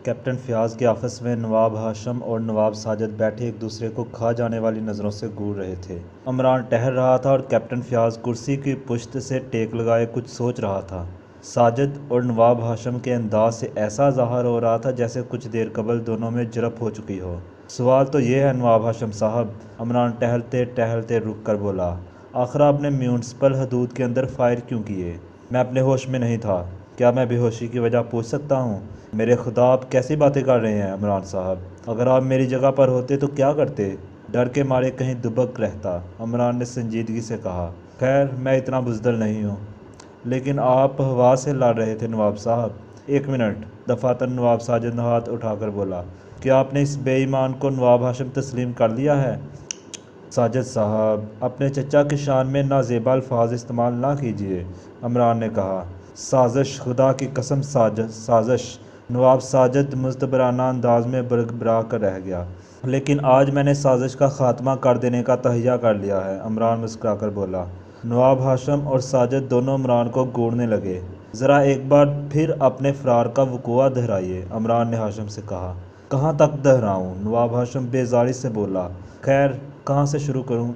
Captain Fayyaz کے office میں نواب ہاشم اور نواب ساجد بیٹھے ایک دوسرے کو کھا جانے والی نظروں سے گور رہے تھے۔ عمران ٹہل رہا تھا اور کیپٹن فیاض کرسی کی پشت سے ٹیک لگائے کچھ سوچ رہا تھا۔ ساجد اور نواب ہاشم کے انداز سے ایسا ظاہر ہو رہا تھا جیسے کچھ دیر قبل دونوں میں جھڑپ ہو چکی ہو۔ سوال تو یہ ہے نواب ہاشم صاحب، عمران ٹہلتے ٹہلتے رک کر بولا، آخر آپ نے میونسپل حدود کے اندر فائر کیوں کیے؟ میں اپنے ہوش میں نہیں تھا۔ کیا میں بے ہوشی کی وجہ پوچھ سکتا ہوں؟ میرے خدا، آپ کیسی باتیں کر رہے ہیں عمران صاحب؟ اگر آپ میری جگہ پر ہوتے تو کیا کرتے؟ ڈر کے مارے کہیں دبک رہتا، عمران نے سنجیدگی سے کہا۔ خیر، میں اتنا بزدل نہیں ہوں، لیکن آپ ہوا سے لڑ رہے تھے نواب صاحب۔ ایک منٹ، دفاتر نواب ساجد نے ہاتھ اٹھا کر بولا، کیا آپ نے اس بے ایمان کو نواب ہاشم تسلیم کر لیا ہے؟ ساجد صاحب، اپنے چچا کی شان میں نازیبا الفاظ استعمال نہ کیجیے، عمران نے کہا۔ سازش، خدا کی قسم سازش! نواب ساجد مستبرانہ انداز میں برگبرا کر رہ گیا۔ لیکن آج میں نے سازش کا خاتمہ کر دینے کا تہیہ کر لیا ہے، عمران مسکرا کر بولا۔ نواب ہاشم اور ساجد دونوں عمران کو گھورنے لگے۔ ذرا ایک بار پھر اپنے فرار کا وقوع دہرائیے، عمران نے ہاشم سے کہا۔ کہاں تک دہراؤں؟ نواب ہاشم بیزاری سے بولا۔ خیر، کہاں سے شروع کروں؟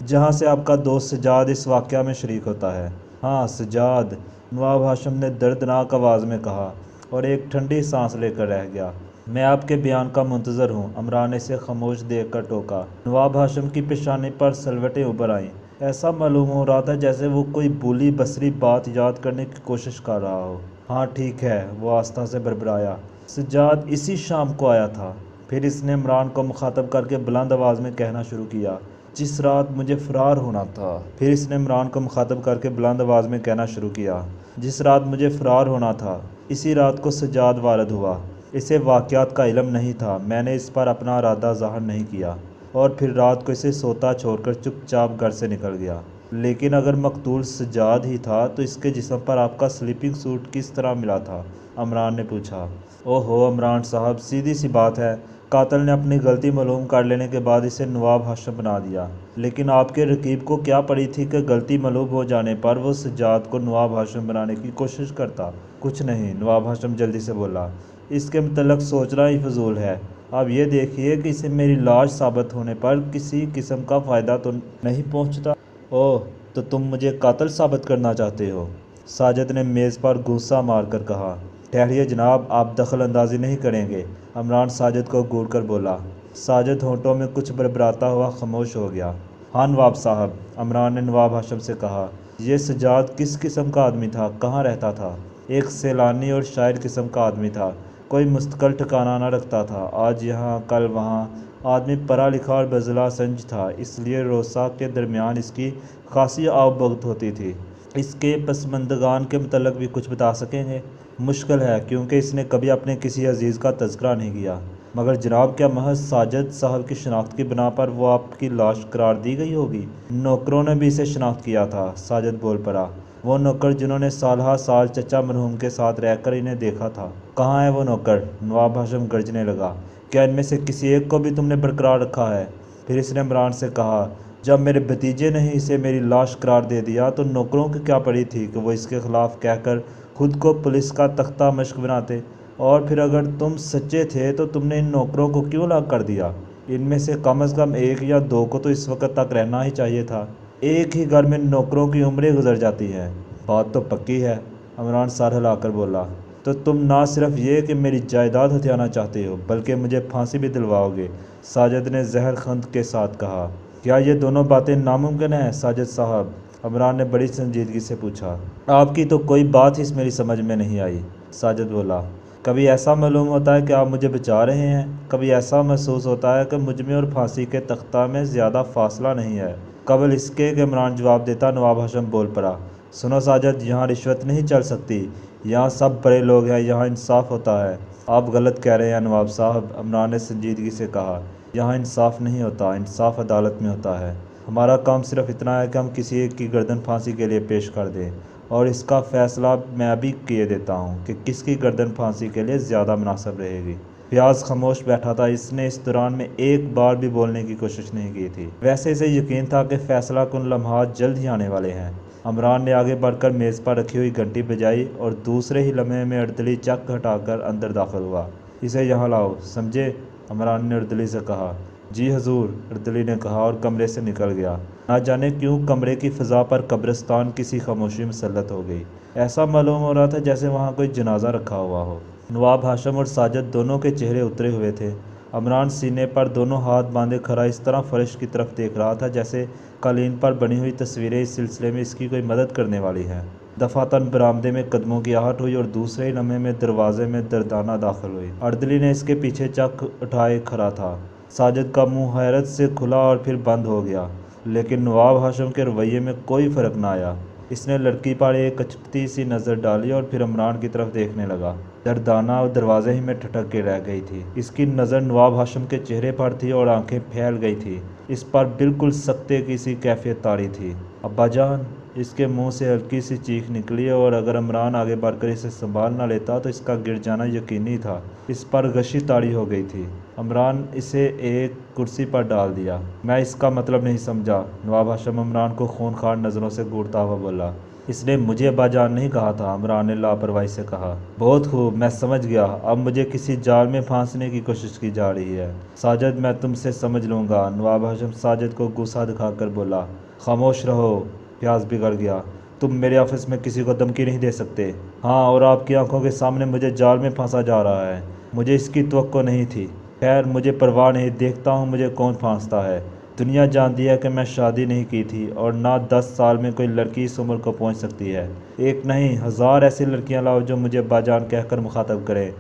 جہاں سے آپ کا دوست سجاد اس واقعہ میں شریک ہوتا ہے۔ ہاں، سجاد، نواب ہاشم نے دردناک آواز میں کہا اور ایک ٹھنڈی سانس لے کر رہ گیا۔ میں آپ کے بیان کا منتظر ہوں، عمران نے اسے خاموش دیکھ کر ٹوکا۔ نواب ہاشم کی پیشانی پر سلوٹیں ابھر آئیں۔ ایسا معلوم ہو رہا تھا جیسے وہ کوئی بھولی بسری بات یاد کرنے کی کوشش کر رہا ہو۔ ہاں ٹھیک ہے، وہ آہستہ سے بڑبڑایا۔ سجاد اسی شام کو آیا تھا۔ پھر اس نے عمران کو مخاطب کر کے بلند آواز میں کہنا شروع کیا، جس رات مجھے فرار ہونا تھا۔ پھر اس نے عمران کو مخاطب کر کے بلند آواز میں کہنا شروع کیا، جس رات مجھے فرار ہونا تھا، اسی رات کو سجاد وارد ہوا۔ اسے واقعات کا علم نہیں تھا، میں نے اس پر اپنا ارادہ ظاہر نہیں کیا، اور پھر رات کو اسے سوتا چھوڑ کر چپ چاپ گھر سے نکل گیا۔ لیکن اگر مقتول سجاد ہی تھا تو اس کے جسم پر آپ کا سلیپنگ سوٹ کس طرح ملا تھا؟ عمران نے پوچھا۔ اوہو عمران صاحب، سیدھی سی بات ہے، قاتل نے اپنی غلطی معلوم کر لینے کے بعد اسے نواب ہاشم بنا دیا۔ لیکن آپ کے رقیب کو کیا پڑی تھی کہ غلطی معلوم ہو جانے پر وہ سجاد کو نواب ہاشم بنانے کی کوشش کرتا؟ کچھ نہیں، نواب ہاشم جلدی سے بولا، اس کے متعلق سوچنا ہی فضول ہے۔ اب یہ دیکھیے کہ اسے میری لاش ثابت ہونے پر کسی قسم کا فائدہ تو نہیں پہنچتا۔ اوہ، تو تم مجھے قاتل ثابت کرنا چاہتے ہو؟ ساجد نے میز پر گھونسا مار کر کہا۔ ٹھہریے جناب، آپ دخل اندازی نہیں کریں گے، عمران ساجد کو گھور کر بولا۔ ساجد ہونٹوں میں کچھ بربراتا ہوا خاموش ہو گیا۔ ہاں نواب صاحب، عمران نے نواب ہاشم سے کہا، یہ سجاد کس قسم کا آدمی تھا؟ کہاں رہتا تھا؟ ایک سیلانی اور شاعر قسم کا آدمی تھا، کوئی مستقل ٹھکانہ نہ رکھتا تھا، آج یہاں کل وہاں۔ آدمی پڑھا لکھا اور بزلہ سنج تھا، اس لیے روسا کے درمیان اس کی خاصی آؤ بھگت ہوتی تھی۔ اس کے پسماندگان کے متعلق بھی کچھ بتا سکیں گے؟ مشکل ہے، کیونکہ اس نے کبھی اپنے کسی عزیز کا تذکرہ نہیں کیا۔ مگر جناب، کیا محض ساجد صاحب کی شناخت کی بنا پر وہ آپ کی لاش قرار دی گئی ہوگی؟ نوکروں نے بھی اسے شناخت کیا تھا، ساجد بول پڑا۔ وہ نوکر جنہوں نے سالہ سال چچا مرحوم کے ساتھ رہ کر انہیں دیکھا تھا؟ کہاں ہے وہ نوکر؟ نواب ہاشم گرجنے لگا۔ کیا ان میں سے کسی ایک کو بھی تم نے برقرار رکھا ہے؟ پھر اس نے عمران سے کہا، جب میرے بھتیجے نے ہی اسے میری لاش قرار دے دیا تو نوکروں کی کیا پڑی تھی کہ وہ اس کے خلاف کہہ کر خود کو پولیس کا تختہ مشق بناتے؟ اور پھر اگر تم سچے تھے تو تم نے ان نوکروں کو کیوں لاک کر دیا؟ ان میں سے کم از کم ایک یا دو کو تو اس وقت تک رہنا ہی چاہیے تھا۔ ایک ہی گھر میں نوکروں کی عمریں گزر جاتی ہیں۔ بات تو پکی ہے، عمران سر ہلا کر بولا۔ تو تم نہ صرف یہ کہ میری جائیداد ہتھیانا چاہتے ہو، بلکہ مجھے پھانسی بھی دلواؤ گے، ساجد نے زہر خند کے ساتھ کہا۔ کیا یہ دونوں باتیں ناممکن ہیں ساجد صاحب؟ عمران نے بڑی سنجیدگی سے پوچھا۔ آپ کی تو کوئی بات ہی میری سمجھ میں نہیں آئی، ساجد بولا۔ کبھی ایسا معلوم ہوتا ہے کہ آپ مجھے بچا رہے ہیں، کبھی ایسا محسوس ہوتا ہے کہ مجھ میں اور پھانسی کے تختہ میں زیادہ فاصلہ نہیں ہے۔ قبل اس کے کہ عمران جواب دیتا، نواب ہاشم بول پڑا۔ سنو ساجد، یہاں رشوت نہیں چل سکتی، یہاں سب بڑے لوگ ہیں، یہاں انصاف ہوتا ہے۔ آپ غلط کہہ رہے ہیں نواب صاحب، عمران نے سنجیدگی سے کہا۔ یہاں انصاف نہیں ہوتا، انصاف عدالت میں ہوتا ہے۔ ہمارا کام صرف اتنا ہے کہ ہم کسی ایک کی گردن پھانسی کے لیے پیش کر دیں، اور اس کا فیصلہ میں ابھی کیے دیتا ہوں کہ کس کی گردن پھانسی کے لیے زیادہ مناسب رہے گی۔ فیاض خاموش بیٹھا تھا، اس نے اس دوران میں ایک بار بھی بولنے کی کوشش نہیں کی تھی۔ ویسے اسے یقین تھا کہ فیصلہ کن لمحات جلد ہی آنے والے ہیں۔ عمران نے آگے بڑھ کر میز پر رکھی ہوئی گھنٹی بجائی اور دوسرے ہی لمحے میں اردلی چک ہٹا کر اندر داخل ہوا۔ اسے یہاں لاؤ، سمجھے؟ عمران نے اردلی سے کہا۔ جی حضور، اردلی نے کہا اور کمرے سے نکل گیا۔ نہ جانے کیوں کمرے کی فضا پر قبرستان کی سی خاموشی مسلط ہو گئی۔ ایسا معلوم ہو رہا تھا جیسے وہاں کوئی جنازہ رکھا ہوا ہو۔ نواب ہاشم اور ساجد دونوں کے چہرے اترے ہوئے تھے۔ عمران سینے پر دونوں ہاتھ باندھے کھڑا اس طرح فرش کی طرف دیکھ رہا تھا جیسے قالین پر بنی ہوئی تصویریں اس سلسلے میں اس کی کوئی مدد کرنے والی ہیں۔ دفعتاً برآمدے میں قدموں کی آہٹ ہوئی اور دوسرے ہی لمحے میں دروازے میں دردانہ داخل ہوئی۔ اردلی نے اس کے پیچھے چک اٹھائے کھڑا تھا۔ ساجد کا منہ حیرت سے کھلا اور پھر بند ہو گیا، لیکن نواب ہاشم کے رویے میں کوئی فرق نہ آیا۔ اس نے لڑکی پر ایک اچکتی سی نظر ڈالی اور پھر عمران کی طرف دیکھنے لگا۔ دردانہ دروازے ہی میں ٹھٹک کے رہ گئی تھی۔ اس کی نظر نواب ہاشم کے چہرے پر تھی اور آنکھیں پھیل گئی تھی۔ اس پر بالکل سکتے کی سی کیفیت طاری تھی۔ ابا جان! اس کے منہ سے ہلکی سی چیخ نکلی اور اگر عمران آگے بڑھ کر اسے سنبھال نہ لیتا تو اس کا گر جانا یقینی تھا۔ اس پر غشی طاری ہو گئی تھی۔ عمران اسے ایک کرسی پر ڈال دیا۔ میں اس کا مطلب نہیں سمجھا، نواب ہاشم عمران کو خونخوار نظروں سے گھورتا ہوا بولا۔ اس نے مجھے ابا جان نہیں کہا تھا، عمران نے لاپرواہی سے کہا۔ بہت خوب، میں سمجھ گیا۔ اب مجھے کسی جال میں پھانسنے کی کوشش کی جا رہی ہے۔ ساجد میں تم سے سمجھ لوں گا، نواب ہاشم ساجد کو غصہ دکھا کر بولا۔ خاموش رہو، فیاض بگڑ گیا۔ تم میرے آفس میں کسی کو دھمکی نہیں دے سکتے۔ ہاں، اور آپ کی آنکھوں کے سامنے مجھے جال میں پھانسا جا رہا ہے۔ مجھے اس کی توقع نہیں تھی۔ خیر، مجھے پرواہ نہیں، دیکھتا ہوں مجھے کون پھانستا ہے۔ دنیا جانتی ہے کہ میں شادی نہیں کی تھی اور نہ 10 سال میں کوئی لڑکی اس عمر کو پہنچ سکتی ہے۔ ایک نہیں، 1000 ایسی لڑکیاں لاؤ جو مجھے ابا جان کہہ کر مخاطب کریں۔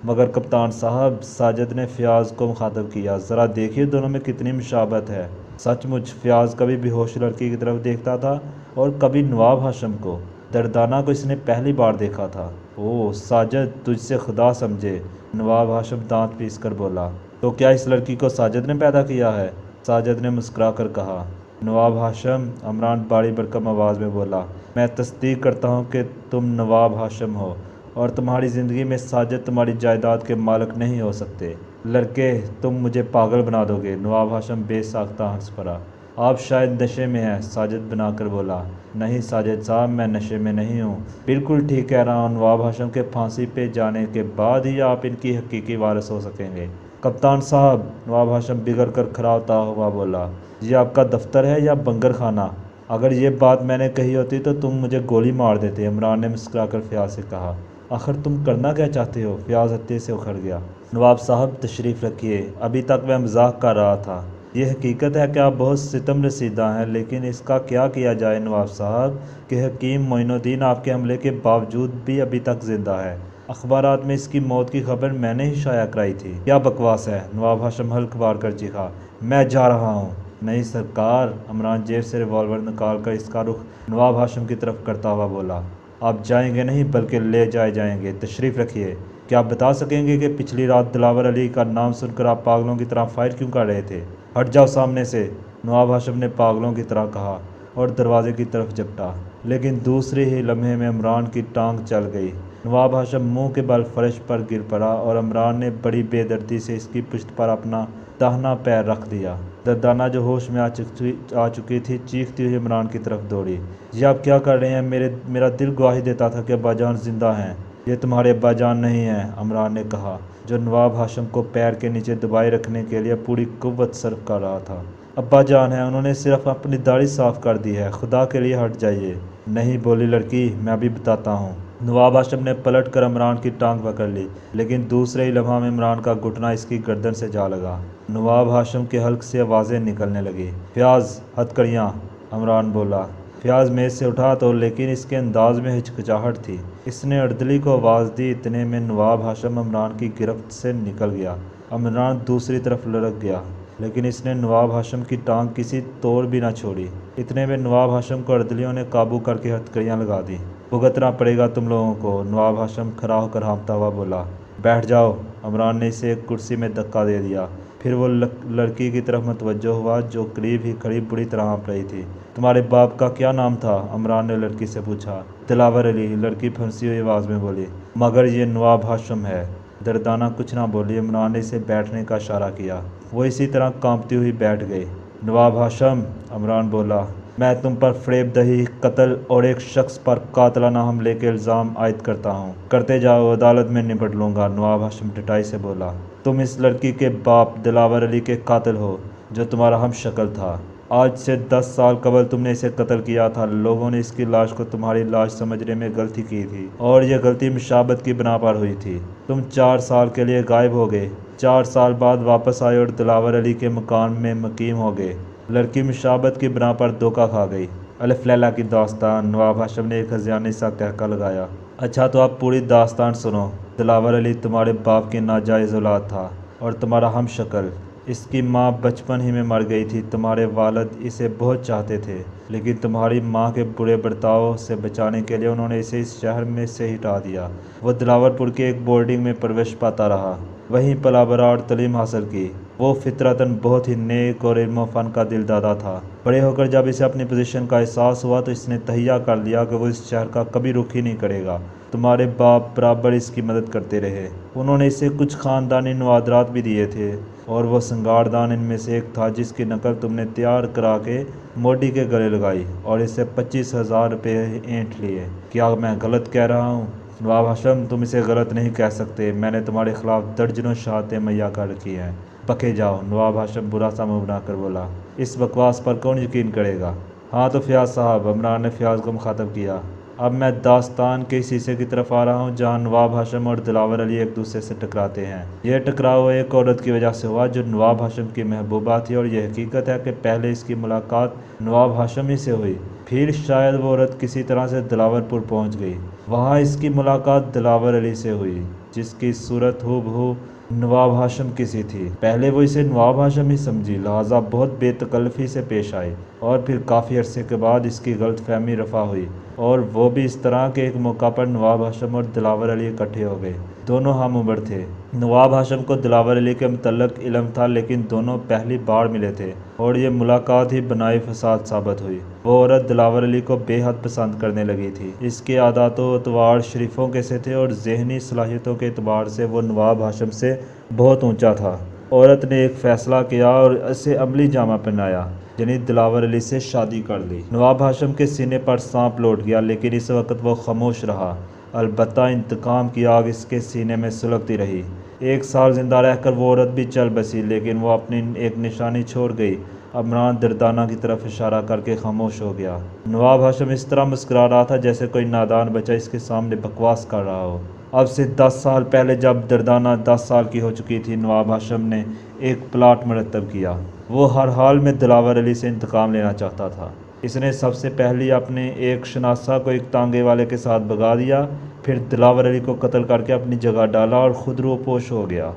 مگر کپتان صاحب، ساجد نے فیاض کو مخاطب کیا، ذرا دیکھیے دونوں میں کتنی مشابہت ہے۔ سچ مچ، فیاض کبھی بے ہوش لڑکی کی طرف دیکھتا تھا اور کبھی نواب ہاشم کو۔ دردانہ کو اس نے پہلی بار دیکھا تھا۔ اوہ ساجد، تجھ سے خدا سمجھے، نواب ہاشم دانت پیس کر بولا۔ تو کیا اس لڑکی کو ساجد نے پیدا کیا ہے؟ ساجد نے مسکرا کر کہا۔ نواب ہاشم، عمران بڑی بھرکم آواز میں بولا، میں تصدیق کرتا ہوں کہ تم نواب ہاشم ہو اور تمہاری زندگی میں ساجد تمہاری جائیداد کے مالک نہیں ہو سکتے۔ لڑکے، تم مجھے پاگل بنا دو گے، نواب ہاشم بے ساختہ ہنس پڑا۔ آپ شاید نشے میں ہیں، ساجد بنا کر بولا۔ نہیں ساجد صاحب، میں نشے میں نہیں ہوں، بالکل ٹھیک کہہ رہا ہوں، نواب ہاشم کے پھانسی پہ جانے کے بعد ہی آپ ان کی حقیقی وارث ہو سکیں گے۔ کپتان صاحب، نواب ہاشم بگڑ کر کھڑا ہوتا ہوا بولا، یہ آپ کا دفتر ہے یا بنگر خانہ؟ اگر یہ بات میں نے کہی ہوتی تو تم مجھے گولی مار دیتے، عمران نے مسکرا کر فیاض سے کہا۔ آخر تم کرنا کیا چاہتے ہو؟ فیاض ہتے سے اکھڑ گیا۔ نواب صاحب تشریف رکھیے، ابھی تک میں مزاح کر رہا تھا۔ یہ حقیقت ہے کہ آپ بہت ستم رسیدہ ہیں، لیکن اس کا کیا کیا جائے نواب صاحب کہ حکیم معین الدین آپ کے حملے کے باوجود بھی ابھی تک زندہ ہے۔ اخبارات میں اس کی موت کی خبر میں نے ہی شائع کرائی تھی۔ کیا بکواس ہے، نواب ہاشم ہلک بار کر چیخا۔ میں جا رہا ہوں۔ نہیں سرکار، عمران جیب سے ریوالور نکال کر اس کا رخ نواب ہاشم کی طرف کرتا ہوا بولا۔ آپ جائیں گے نہیں بلکہ لے جائے جائیں گے، تشریف رکھیے۔ کیا آپ بتا سکیں گے کہ پچھلی رات دلاور علی کا نام سن کر آپ پاگلوں کی طرح فائر کیوں کر رہے تھے؟ ہٹ جاؤ سامنے سے، نواب ہاشم نے پاگلوں کی طرح کہا اور دروازے کی طرف جھپٹا، لیکن دوسرے ہی لمحے میں عمران کی ٹانگ چل گئی۔ نواب ہاشم منہ کے بل فرش پر گر پڑا اور عمران نے بڑی بے دردی سے اس کی پشت پر اپنا داہنا پیر رکھ دیا۔ دردانہ جو ہوش میں آ چکی تھی چیختی ہوئی عمران کی طرف دوڑی۔ یہ آپ کیا کر رہے ہیں؟ میرا دل گواہی دیتا تھا کہ ابا جان زندہ ہیں۔ یہ تمہارے ابا جان نہیں ہیں، عمران نے کہا، جو نواب ہاشم کو پیر کے نیچے دبائے رکھنے کے لیے پوری قوت صرف کر رہا تھا۔ ابا جان ہیں، انہوں نے صرف اپنی داڑھی صاف کر دی ہے، خدا کے لیے ہٹ جائیے۔ نہیں بولی لڑکی، میں ابھی بتاتا ہوں۔ نواب ہاشم نے پلٹ کر عمران کی ٹانگ پکڑ لی، لیکن دوسرے ہی لمحہ میں عمران کا گھٹنا اس کی گردن سے جا لگا۔ نواب ہاشم کے حلق سے آوازیں نکلنے لگی۔ فیاض، ہتھکڑیاں، عمران بولا۔ فیاض میز سے اٹھا تو لیکن اس کے انداز میں ہچکچاہٹ تھی۔ اس نے اردلی کو آواز دی، اتنے میں نواب ہاشم عمران کی گرفت سے نکل گیا۔ عمران دوسری طرف لڑک گیا، لیکن اس نے نواب ہاشم کی ٹانگ کسی طور بھی نہ چھوڑی۔ اتنے میں نواب ہاشم کو اردلیوں نے قابو کر کے ہتھکڑیاں لگا دیں۔ بھگتنا پڑے گا تم لوگوں کو، نواب ہاشم کھڑا ہو کر ہانپتا ہوا بولا۔ بیٹھ جاؤ، عمران نے اسے ایک کرسی میں دھکا دے دیا۔ پھر وہ لڑکی کی طرف متوجہ ہوا جو قریب ہی کھڑی بری طرح ہانپ رہی تھی۔ تمہارے باپ کا کیا نام تھا؟ عمران نے لڑکی سے پوچھا۔ دلاور علی، لڑکی پھنسی ہوئی آواز میں بولی۔ مگر یہ نواب ہاشم ہے۔ دردانہ کچھ نہ بولی، عمران نے اسے بیٹھنے کا اشارہ کیا۔ وہ اسی طرح کانپتی ہوئی بیٹھ گئی۔ نواب ہاشم، عمران بولا، میں تم پر فریب دہی، قتل اور ایک شخص پر قاتلانہ حملے کے الزام عائد کرتا ہوں۔ کرتے جاؤ، عدالت میں نپٹ لوں گا، نواب ہاشم ڈٹائی سے بولا۔ تم اس لڑکی کے باپ دلاور علی کے قاتل ہو جو تمہارا ہم شکل تھا۔ آج سے 10 سال قبل تم نے اسے قتل کیا تھا۔ لوگوں نے اس کی لاش کو تمہاری لاش سمجھنے میں غلطی کی تھی اور یہ غلطی مشابہت کی بنا پر ہوئی تھی۔ تم 4 سال کے لیے غائب ہو گئے، 4 سال بعد واپس آئے اور دلاور علی کے مکان میں مقیم ہو گئے۔ لڑکی مشابہت کی بنا پر دھوکہ کھا گئی۔ الف لیلہ کی داستان، نواب ہاشم نے ایک ہذیانی سا قہقہ لگایا۔ اچھا تو اب پوری داستان سنو۔ دلاور علی تمہارے باپ کی ناجائز اولاد تھا اور تمہارا ہم شکل۔ اس کی ماں بچپن ہی میں مر گئی تھی۔ تمہارے والد اسے بہت چاہتے تھے، لیکن تمہاری ماں کے برے برتاؤ سے بچانے کے لیے انہوں نے اسے اس شہر میں سے ہٹا دیا۔ وہ دلاور پور کے ایک بورڈنگ میں پرورش پاتا رہا، وہیں پلا بڑھا اور تعلیم حاصل کی۔ وہ فطرتاً بہت ہی نیک اور علم و فن کا دل دادا تھا۔ بڑے ہو کر جب اسے اپنی پوزیشن کا احساس ہوا تو اس نے تہیہ کر لیا کہ وہ اس شہر کا کبھی رخ ہی نہیں کرے گا۔ تمہارے باپ برابر اس کی مدد کرتے رہے۔ انہوں نے اسے کچھ خاندانی نوادرات بھی دیے تھے اور وہ سنگار دان ان میں سے ایک تھا جس کی نقل تم نے تیار کرا کے موڈی کے گلے لگائی اور اسے 25,000 روپے اینٹ لیے۔ کیا میں غلط کہہ رہا ہوں؟ نواب ہاشم، تم اسے غلط نہیں کہہ سکتے۔ میں نے تمہارے خلاف درجنوں شہادتیں مہیا کر رکھی ہیں۔ بکے جاؤ، نواب ہاشم برا سا منہ بنا کر بولا۔ اس بکواس پر کون یقین کرے گا؟ ہاں تو فیاض صاحب، عمران نے فیاض کو مخاطب کیا، اب میں داستان کے اس حصے کی طرف آ رہا ہوں جہاں نواب ہاشم اور دلاور علی ایک دوسرے سے ٹکراتے ہیں۔ یہ ٹکراؤ ایک عورت کی وجہ سے ہوا جو نواب ہاشم کی محبوبہ تھی، اور یہ حقیقت ہے کہ پہلے اس کی ملاقات نواب ہاشم ہی سے ہوئی، پھر شاید وہ عورت کسی طرح سے دلاور پور پہنچ گئی۔ وہاں اس کی ملاقات دلاور علی سے ہوئی جس کی صورت ہو بہو نواب ہاشم کی سی تھی۔ پہلے وہ اسے نواب ہاشم ہی سمجھی، لہٰذا بہت بے تکلفی سے پیش آئی، اور پھر کافی عرصے کے بعد اس کی غلط فہمی رفع ہوئی، اور وہ بھی اس طرح کہ ایک موقع پر نواب ہاشم اور دلاور علی اکٹھے ہو گئے۔ دونوں ہم عمر تھے۔ نواب ہاشم کو دلاور علی کے متعلق علم تھا، لیکن دونوں پہلی بار ملے تھے اور یہ ملاقات ہی بنائی فساد ثابت ہوئی۔ وہ عورت دلاور علی کو بے حد پسند کرنے لگی تھی۔ اس کے عادات و اطوار شریفوں کے سے تھے اور ذہنی صلاحیتوں کے اعتبار سے وہ نواب ہاشم سے بہت اونچا تھا۔ عورت نے ایک فیصلہ کیا اور اسے عملی جامہ پہنایا، یعنی دلاور علی سے شادی کر لی۔ نواب ہاشم کے سینے پر سانپ لوٹ گیا، لیکن اس وقت وہ خاموش رہا، البتہ انتقام کی آگ اس کے سینے میں سلگتی رہی۔ 1 سال زندہ رہ کر وہ عورت بھی چل بسی، لیکن وہ اپنی ایک نشانی چھوڑ گئی۔ عمران دردانہ کی طرف اشارہ کر کے خاموش ہو گیا۔ نواب ہاشم اس طرح مسکرا رہا تھا جیسے کوئی نادان بچہ اس کے سامنے بکواس کر رہا ہو۔ اب سے 10 سال پہلے جب دردانہ 10 سال کی ہو چکی تھی، نواب ہاشم نے ایک پلاٹ مرتب کیا۔ وہ ہر حال میں دلاور علی سے انتقام لینا چاہتا تھا۔ اس نے سب سے پہلے اپنے ایک شناسہ کو ایک تانگے والے کے ساتھ بھگا دیا، پھر دلاور علی کو قتل کر کے اپنی جگہ ڈالا اور خود روپوش ہو گیا۔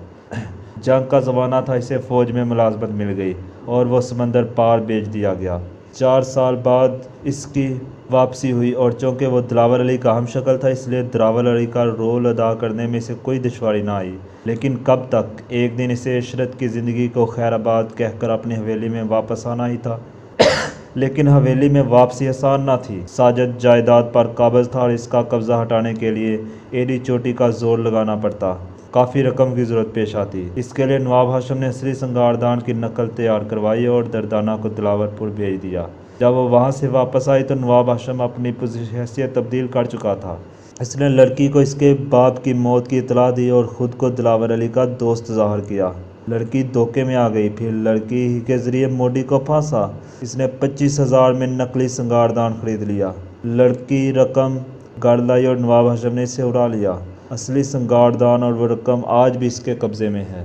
جنگ کا زمانہ تھا، اسے فوج میں ملازمت مل گئی اور وہ سمندر پار بھیج دیا گیا۔ 4 سال بعد اس کی واپسی ہوئی، اور چونکہ وہ دلاور علی کا ہم شکل تھا اس لیے دلاور علی کا رول ادا کرنے میں اسے کوئی دشواری نہ آئی۔ لیکن کب تک؟ ایک دن اسے عشرت کی زندگی کو خیر آباد کہہ کر اپنی حویلی میں واپس آنا ہی تھا۔ لیکن حویلی میں واپسی آسان نہ تھی۔ ساجد جائیداد پر قابض تھا اور اس کا قبضہ ہٹانے کے لیے ایڑی چوٹی کا زور لگانا پڑتا، کافی رقم کی ضرورت پیش آتی۔ اس کے لیے نواب ہاشم نے اصلی سنگاردان کی نقل تیار کروائی اور دردانہ کو دلاور پور بھیج دیا۔ جب وہ وہاں سے واپس آئی تو نواب ہاشم اپنی حیثیت تبدیل کر چکا تھا۔ اس نے لڑکی کو اس کے باپ کی موت کی اطلاع دی اور خود کو دلاور علی کا دوست ظاہر کیا۔ لڑکی دھوکے میں آ گئی، پھر لڑکی ہی کے ذریعے موڈی کو پھانسا۔ اس نے 25,000 میں نقلی سنگاردان خرید لیا۔ لڑکی رقم گڑ لائی اور نواب ہاشم نے اسے اڑا لیا۔ اصلی سنگاردان اور وہ رقم آج بھی اس کے قبضے میں ہے۔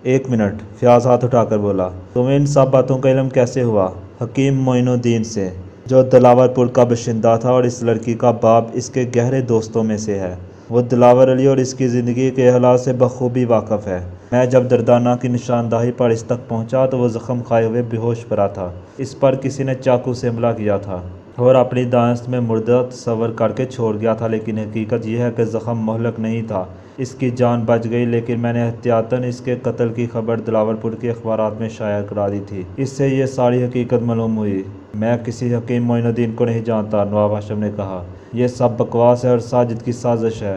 1 منٹ، فیاض ہاتھ اٹھا کر بولا، تمہیں ان سب باتوں کا علم کیسے ہوا؟ حکیم معین الدین سے، جو دلاور پور کا باشندہ تھا اور اس لڑکی کا باپ اس کے گہرے دوستوں میں سے ہے۔ وہ دلاور علی اور اس کی زندگی کے حالات سے بخوبی واقف ہے۔ میں جب دردانہ کی نشاندہی پر اس تک پہنچا تو وہ زخم کھائے ہوئے بے ہوش پڑا تھا۔ اس پر کسی نے چاقو سے حملہ کیا تھا اور اپنی دانست میں مردہ تصور کر کے چھوڑ گیا تھا، لیکن حقیقت یہ ہے کہ زخم مہلک نہیں تھا۔ اس کی جان بچ گئی، لیکن میں نے احتیاطاً اس کے قتل کی خبر دلاور پور کے اخبارات میں شائع کرا دی تھی۔ اس سے یہ ساری حقیقت معلوم ہوئی۔ میں کسی حکیم معین الدین کو نہیں جانتا، نواب ہاشم نے کہا۔ یہ سب بکواس ہے اور ساجد کی سازش ہے۔